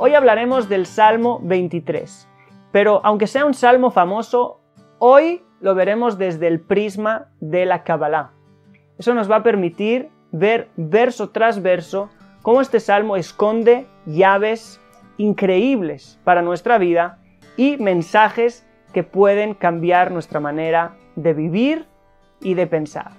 Hoy hablaremos del Salmo 23, pero aunque sea un salmo famoso, hoy lo veremos desde el prisma de la Kabbalah. Eso nos va a permitir ver verso tras verso cómo este salmo esconde llaves increíbles para nuestra vida y mensajes que pueden cambiar nuestra manera de vivir y de pensar.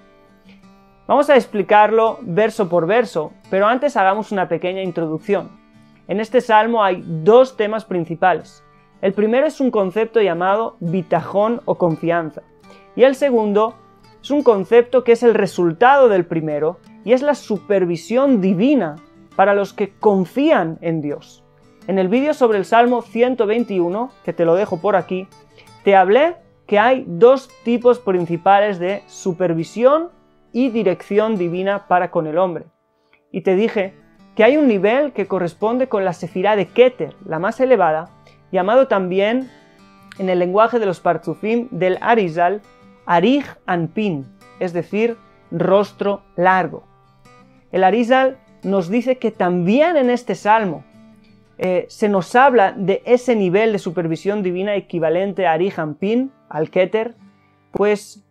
Vamos a explicarlo verso por verso, pero antes hagamos una pequeña introducción. En este salmo hay dos temas principales. El primero es un concepto llamado bitajón o confianza, y el segundo es un concepto que es el resultado del primero y es la supervisión divina para los que confían en Dios. En el vídeo sobre el Salmo 121, que te lo dejo por aquí, te hablé que hay dos tipos principales de supervisión y dirección divina para con el hombre. Y te dije que hay un nivel que corresponde con la sefirá de Keter, la más elevada, llamado también en el lenguaje de los Partzufim del Arizal, Arij Anpin, es decir, rostro largo. El Arizal nos dice que también en este salmo se nos habla de ese nivel de supervisión divina equivalente a Arij Anpin, al Keter, pues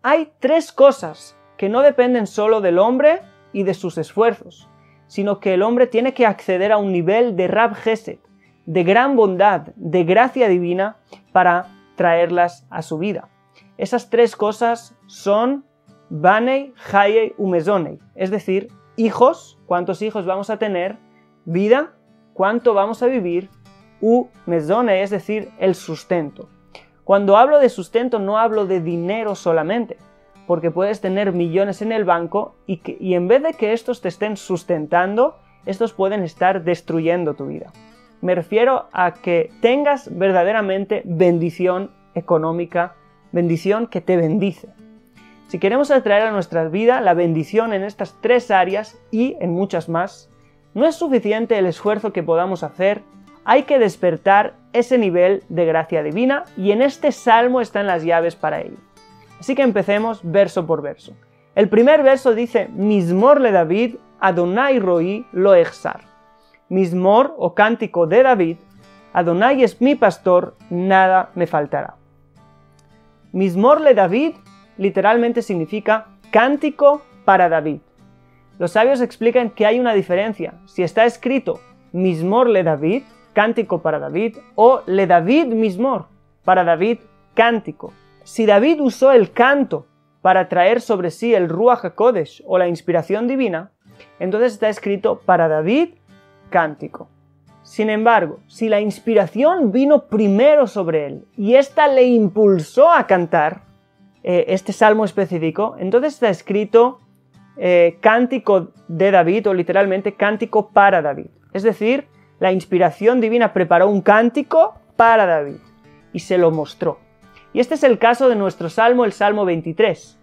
hay tres cosas que no dependen solo del hombre y de sus esfuerzos, sino que el hombre tiene que acceder a un nivel de Rab Gesed, de gran bondad, de gracia divina para traerlas a su vida. Esas tres cosas son Banei, Hayei, Umezonei, es decir, hijos, cuántos hijos vamos a tener, vida, cuánto vamos a vivir, Umezonei, es decir, el sustento. Cuando hablo de sustento no hablo de dinero solamente, porque puedes tener millones en el banco y en vez de que estos te estén sustentando, estos pueden estar destruyendo tu vida. Me refiero a que tengas verdaderamente bendición económica, bendición que te bendice. Si queremos atraer a nuestra vida la bendición en estas tres áreas y en muchas más, no es suficiente el esfuerzo que podamos hacer, hay que despertar ese nivel de gracia divina y en este salmo están las llaves para ello. Así que empecemos verso por verso. El primer verso dice, Mizmor le David, Adonai roí lo echsar. Mizmor o cántico de David, Adonai es mi pastor, nada me faltará. Mizmor le David literalmente significa cántico para David. Los sabios explican que hay una diferencia. Si está escrito Mizmor le David, cántico para David, o le David Mizmor, para David, cántico. Si David usó el canto para traer sobre sí el Ruach HaKodesh o la inspiración divina, entonces está escrito para David, cántico. Sin embargo, si la inspiración vino primero sobre él y ésta le impulsó a cantar este salmo específico, entonces está escrito cántico de David o literalmente cántico para David. Es decir, la inspiración divina preparó un cántico para David y se lo mostró. Y este es el caso de nuestro salmo, el Salmo 23.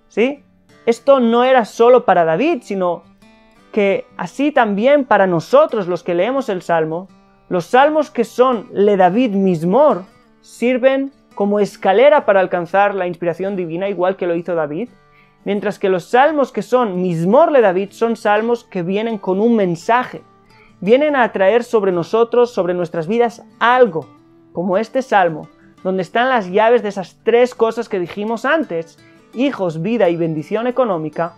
¿Sí? Esto no era solo para David, sino que así también para nosotros, los que leemos el salmo, los salmos que son le David Mizmor sirven como escalera para alcanzar la inspiración divina, igual que lo hizo David, mientras que los salmos que son Mizmor le David son salmos que vienen con un mensaje, vienen a traer sobre nosotros, sobre nuestras vidas, algo, como este salmo, donde están las llaves de esas tres cosas que dijimos antes, hijos, vida y bendición económica.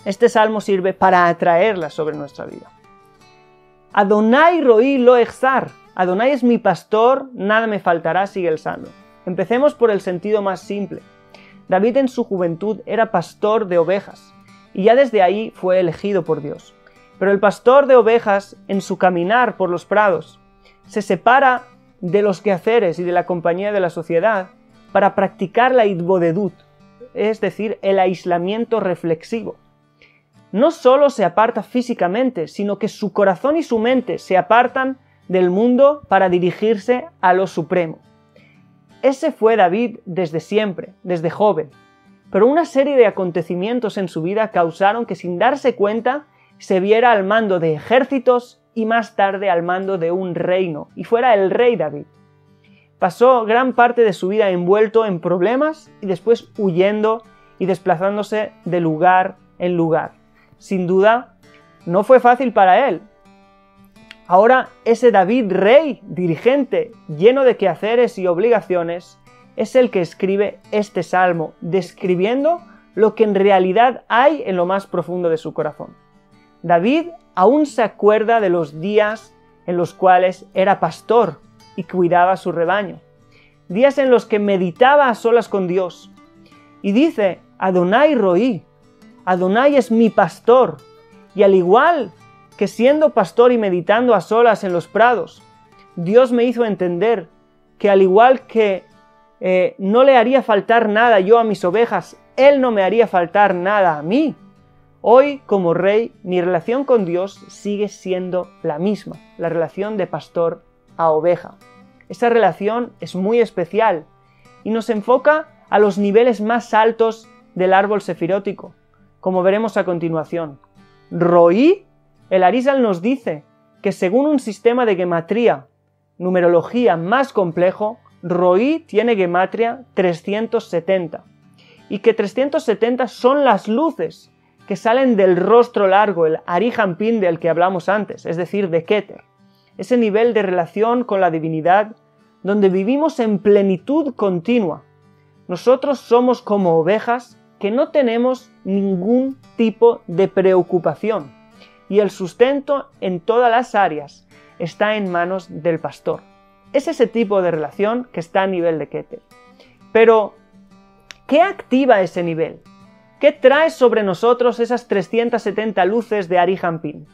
Este salmo sirve para atraerlas sobre nuestra vida. Adonai roí lo echsar. Adonai es mi pastor, nada me faltará, sigue el salmo. Empecemos por el sentido más simple. David en su juventud era pastor de ovejas, y ya desde ahí fue elegido por Dios. Pero el pastor de ovejas, en su caminar por los prados, se separa de los quehaceres y de la compañía de la sociedad para practicar la itbodedut, es decir, el aislamiento reflexivo. No solo se aparta físicamente, sino que su corazón y su mente se apartan del mundo para dirigirse a lo supremo. Ese fue David desde siempre, desde joven, pero una serie de acontecimientos en su vida causaron que sin darse cuenta se viera al mando de ejércitos y más tarde al mando de un reino, y fuera el rey David. Pasó gran parte de su vida envuelto en problemas y después huyendo y desplazándose de lugar en lugar. Sin duda, no fue fácil para él. Ahora ese David, rey, dirigente, lleno de quehaceres y obligaciones, es el que escribe este salmo, describiendo lo que en realidad hay en lo más profundo de su corazón. David aún se acuerda de los días en los cuales era pastor y cuidaba su rebaño, días en los que meditaba a solas con Dios, y dice: Adonai roí, Adonai es mi pastor, y al igual que siendo pastor y meditando a solas en los prados, Dios me hizo entender que al igual que no le haría faltar nada yo a mis ovejas, Él no me haría faltar nada a mí. Hoy, como rey, mi relación con Dios sigue siendo la misma, la relación de pastor a oveja. Esa relación es muy especial y nos enfoca a los niveles más altos del árbol sefirótico, como veremos a continuación. Roí, el Arizal nos dice que según un sistema de gematría, numerología más complejo, Roí tiene gematria 370 y que 370 son las luces que salen del rostro largo, el Ari Hampin del que hablamos antes, es decir, de Keter. Ese nivel de relación con la divinidad donde vivimos en plenitud continua. Nosotros somos como ovejas que no tenemos ningún tipo de preocupación y el sustento en todas las áreas está en manos del pastor. Es ese tipo de relación que está a nivel de Keter. Pero, ¿qué activa ese nivel? ¿Qué trae sobre nosotros esas 370 luces de Ari Hampin?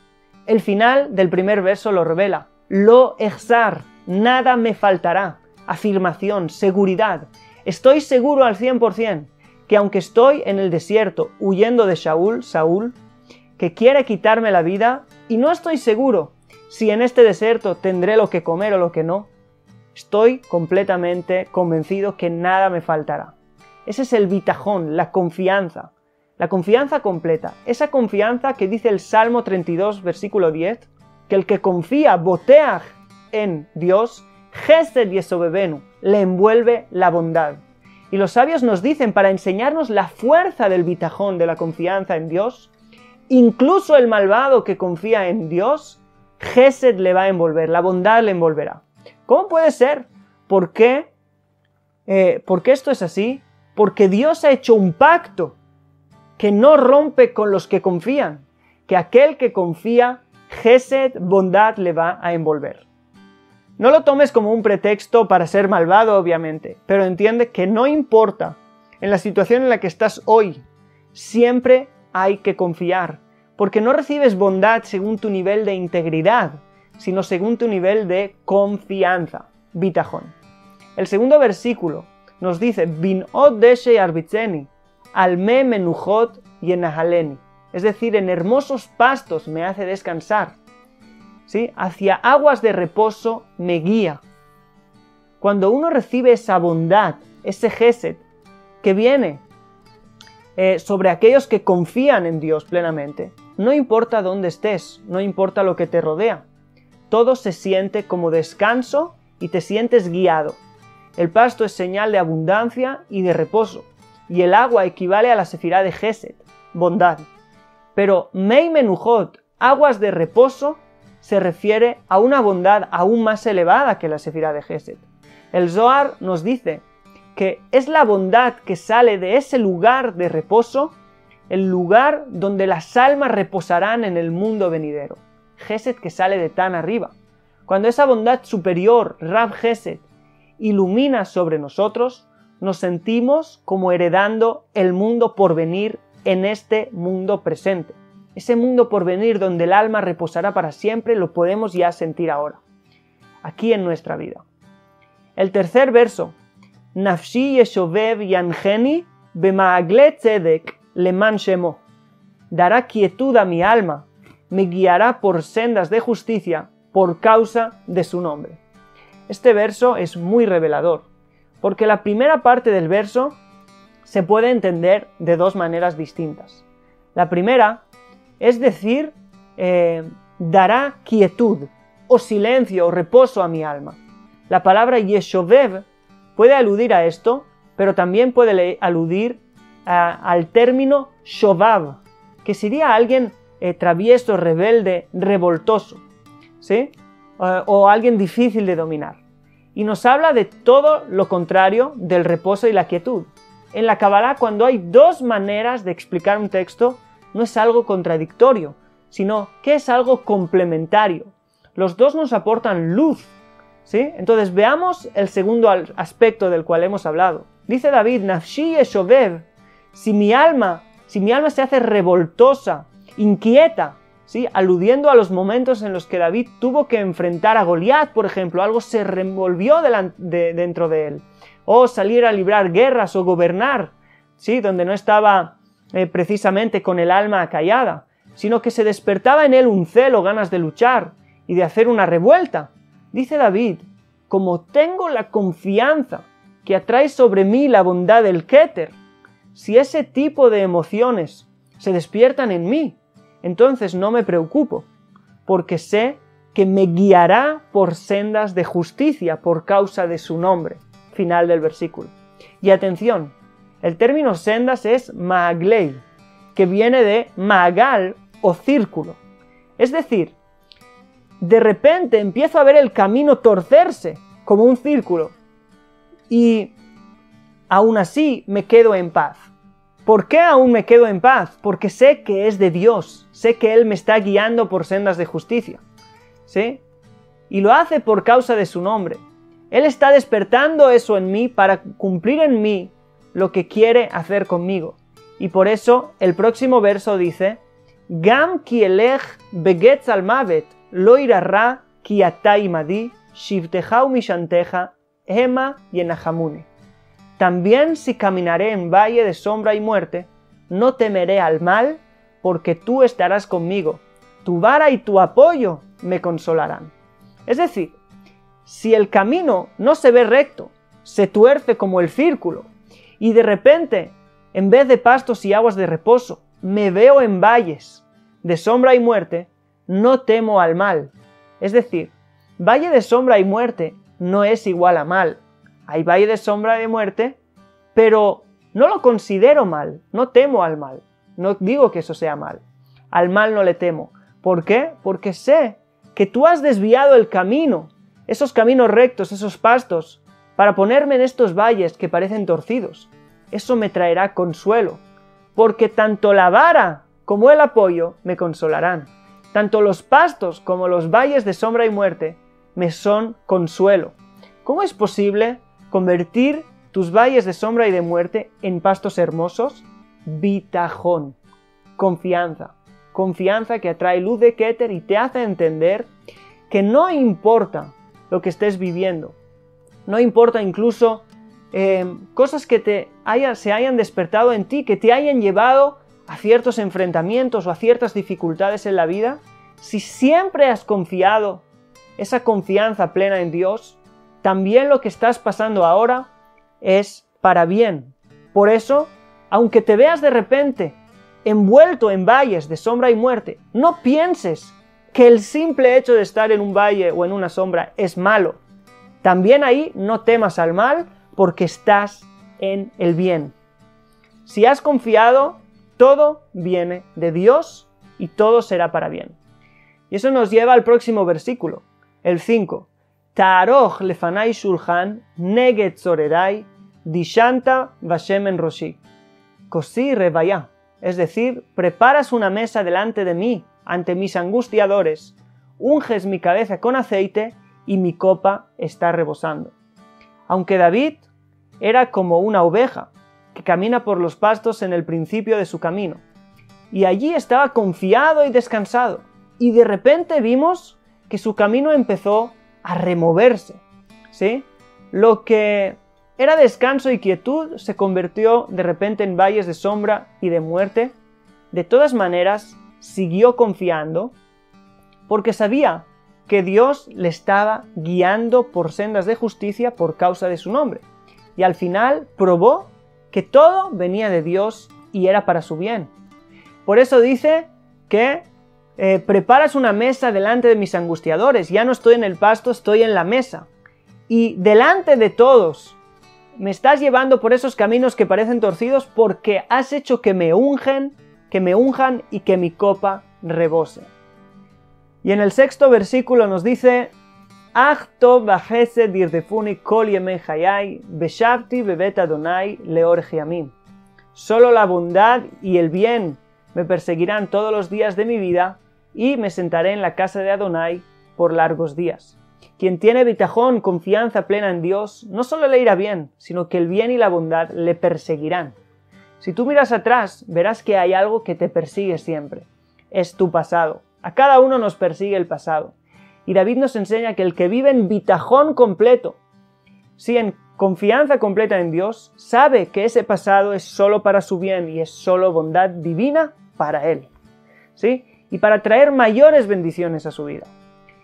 El final del primer verso lo revela. Lo exar, nada me faltará. Afirmación, seguridad. Estoy seguro al 100% que aunque estoy en el desierto huyendo de Saúl, que quiere quitarme la vida, y no estoy seguro si en este desierto tendré lo que comer o lo que no, estoy completamente convencido que nada me faltará. Ese es el bitajón, la confianza completa. Esa confianza que dice el Salmo 32, versículo 10, que el que confía, boteach en Dios, Gesed yesobebenu, le envuelve la bondad. Y los sabios nos dicen, para enseñarnos la fuerza del bitajón, de la confianza en Dios, incluso el malvado que confía en Dios, Gesed le va a envolver, la bondad le envolverá. ¿Cómo puede ser? ¿Por qué esto es así? Porque Dios ha hecho un pacto que no rompe con los que confían, que aquel que confía, Gesed, bondad, le va a envolver. No lo tomes como un pretexto para ser malvado, obviamente, pero entiende que no importa en la situación en la que estás hoy, siempre hay que confiar, porque no recibes bondad según tu nivel de integridad, sino según tu nivel de confianza, bitajón. El segundo versículo nos dice, Binot deshe arbitzeni, alme menujot yenahaleni, es decir, en hermosos pastos me hace descansar, ¿sí? Hacia aguas de reposo me guía. Cuando uno recibe esa bondad, ese gesed, que viene sobre aquellos que confían en Dios plenamente, no importa dónde estés, no importa lo que te rodea, todo se siente como descanso y te sientes guiado. El pasto es señal de abundancia y de reposo, y el agua equivale a la sefirá de Gesed, bondad. Pero Mei Menujot, aguas de reposo, se refiere a una bondad aún más elevada que la sefirá de Gesed. El Zohar nos dice que es la bondad que sale de ese lugar de reposo, el lugar donde las almas reposarán en el mundo venidero. Gesed que sale de tan arriba. Cuando esa bondad superior, Rav Gesed, ilumina sobre nosotros, nos sentimos como heredando el mundo por venir en este mundo presente. Ese mundo por venir donde el alma reposará para siempre lo podemos ya sentir ahora, aquí en nuestra vida. El tercer verso, Nafshi yeshovev yancheni bemaagle tzedek leman shemo, dará quietud a mi alma, me guiará por sendas de justicia por causa de su nombre. Este verso es muy revelador, porque la primera parte del verso se puede entender de dos maneras distintas. La primera es decir, dará quietud, o silencio, o reposo a mi alma. La palabra yeshovev puede aludir a esto, pero también puede aludir al término shovav, que sería alguien travieso, rebelde, revoltoso. ¿Sí? o alguien difícil de dominar. Y nos habla de todo lo contrario del reposo y la quietud. En la Kabbalah, cuando hay dos maneras de explicar un texto, no es algo contradictorio, sino que es algo complementario. Los dos nos aportan luz, ¿sí? Entonces veamos el segundo aspecto del cual hemos hablado. Dice David, Nafshi eshovev, si mi alma se hace revoltosa, inquieta, ¿sí? Aludiendo a los momentos en los que David tuvo que enfrentar a Goliat, por ejemplo, algo se revolvió dentro de él, o salir a librar guerras o gobernar, ¿sí? Donde no estaba precisamente con el alma acallada, sino que se despertaba en él un celo, ganas de luchar y de hacer una revuelta. Dice David, como tengo la confianza que atrae sobre mí la bondad del Keter, si ese tipo de emociones se despiertan en mí, entonces no me preocupo, porque sé que me guiará por sendas de justicia por causa de su nombre. Final del versículo. Y atención, el término sendas es maaglei, que viene de maagal o círculo. Es decir, de repente empiezo a ver el camino torcerse como un círculo y aún así me quedo en paz. ¿Por qué aún me quedo en paz? Porque sé que es de Dios, sé que Él me está guiando por sendas de justicia, ¿sí? Y lo hace por causa de su nombre. Él está despertando eso en mí para cumplir en mí lo que quiere hacer conmigo. Y por eso el próximo verso dice, Gam ki elech begetz al mavet, lo irarra ki ata imadi, shivteja umishanteja, hema yenahamuni. También si caminaré en valle de sombra y muerte, no temeré al mal, porque tú estarás conmigo. Tu vara y tu apoyo me consolarán. Es decir, si el camino no se ve recto, se tuerce como el círculo, y de repente, en vez de pastos y aguas de reposo, me veo en valles de sombra y muerte, no temo al mal. Es decir, valle de sombra y muerte no es igual a mal. Hay valle de sombra y muerte, pero no lo considero mal, no temo al mal. No digo que eso sea mal. Al mal no le temo. ¿Por qué? Porque sé que tú has desviado el camino, esos caminos rectos, esos pastos, para ponerme en estos valles que parecen torcidos. Eso me traerá consuelo, porque tanto la vara como el apoyo me consolarán. Tanto los pastos como los valles de sombra y muerte me son consuelo. ¿Cómo es posible convertir tus valles de sombra y de muerte en pastos hermosos? Bitajón, confianza. Confianza que atrae luz de Keter y te hace entender que no importa lo que estés viviendo, no importa incluso cosas que se hayan despertado en ti, que te hayan llevado a ciertos enfrentamientos o a ciertas dificultades en la vida, si siempre has confiado esa confianza plena en Dios, también lo que estás pasando ahora es para bien. Por eso, aunque te veas de repente envuelto en valles de sombra y muerte, no pienses que el simple hecho de estar en un valle o en una sombra es malo. También ahí no temas al mal porque estás en el bien. Si has confiado, todo viene de Dios y todo será para bien. Y eso nos lleva al próximo versículo, el 5. Ta'aroch lefanai shulchan neged zorerai dishanta vashemen roshi. Kosi revaya. Es decir, preparas una mesa delante de mí, ante mis angustiadores, unges mi cabeza con aceite y mi copa está rebosando. Aunque David era como una oveja que camina por los pastos en el principio de su camino, y allí estaba confiado y descansado, y de repente vimos que su camino empezó a removerse, ¿sí? Lo que era descanso y quietud se convirtió de repente en valles de sombra y de muerte. De todas maneras, siguió confiando porque sabía que Dios le estaba guiando por sendas de justicia por causa de su nombre. Y al final probó que todo venía de Dios y era para su bien. Por eso dice que preparas una mesa delante de mis angustiadores. Ya no estoy en el pasto, estoy en la mesa. Y delante de todos me estás llevando por esos caminos que parecen torcidos porque has hecho que me unjan y que mi copa rebose. Y en el 6º versículo nos dice, Ach tov v'chesed yirdefuni kol yemei chayai, veshavti bebet Adonai leorech yamim. Solo la bondad y el bien me perseguirán todos los días de mi vida y me sentaré en la casa de Adonai por largos días. Quien tiene bitajón, confianza plena en Dios, no solo le irá bien, sino que el bien y la bondad le perseguirán. Si tú miras atrás, verás que hay algo que te persigue siempre. Es tu pasado. A cada uno nos persigue el pasado. Y David nos enseña que el que vive en bitajón completo, sí, en confianza completa en Dios, sabe que ese pasado es solo para su bien y es solo bondad divina para él, ¿sí? Y para traer mayores bendiciones a su vida.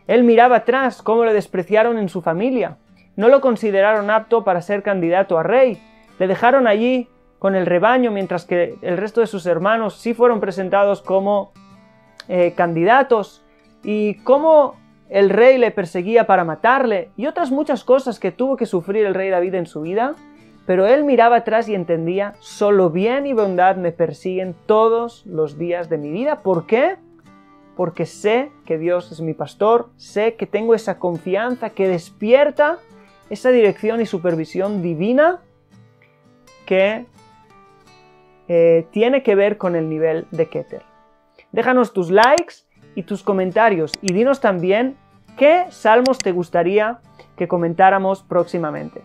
Él miraba atrás cómo le despreciaron en su familia, no lo consideraron apto para ser candidato a rey, le dejaron allí con el rebaño mientras que el resto de sus hermanos sí fueron presentados como candidatos, y cómo el rey le perseguía para matarle y otras muchas cosas que tuvo que sufrir el rey David en su vida, pero él miraba atrás y entendía, solo bien y bondad me persiguen todos los días de mi vida. ¿Por qué? Porque sé que Dios es mi pastor, sé que tengo esa confianza que despierta esa dirección y supervisión divina que tiene que ver con el nivel de Keter. Déjanos tus likes y tus comentarios y dinos también qué salmos te gustaría que comentáramos próximamente.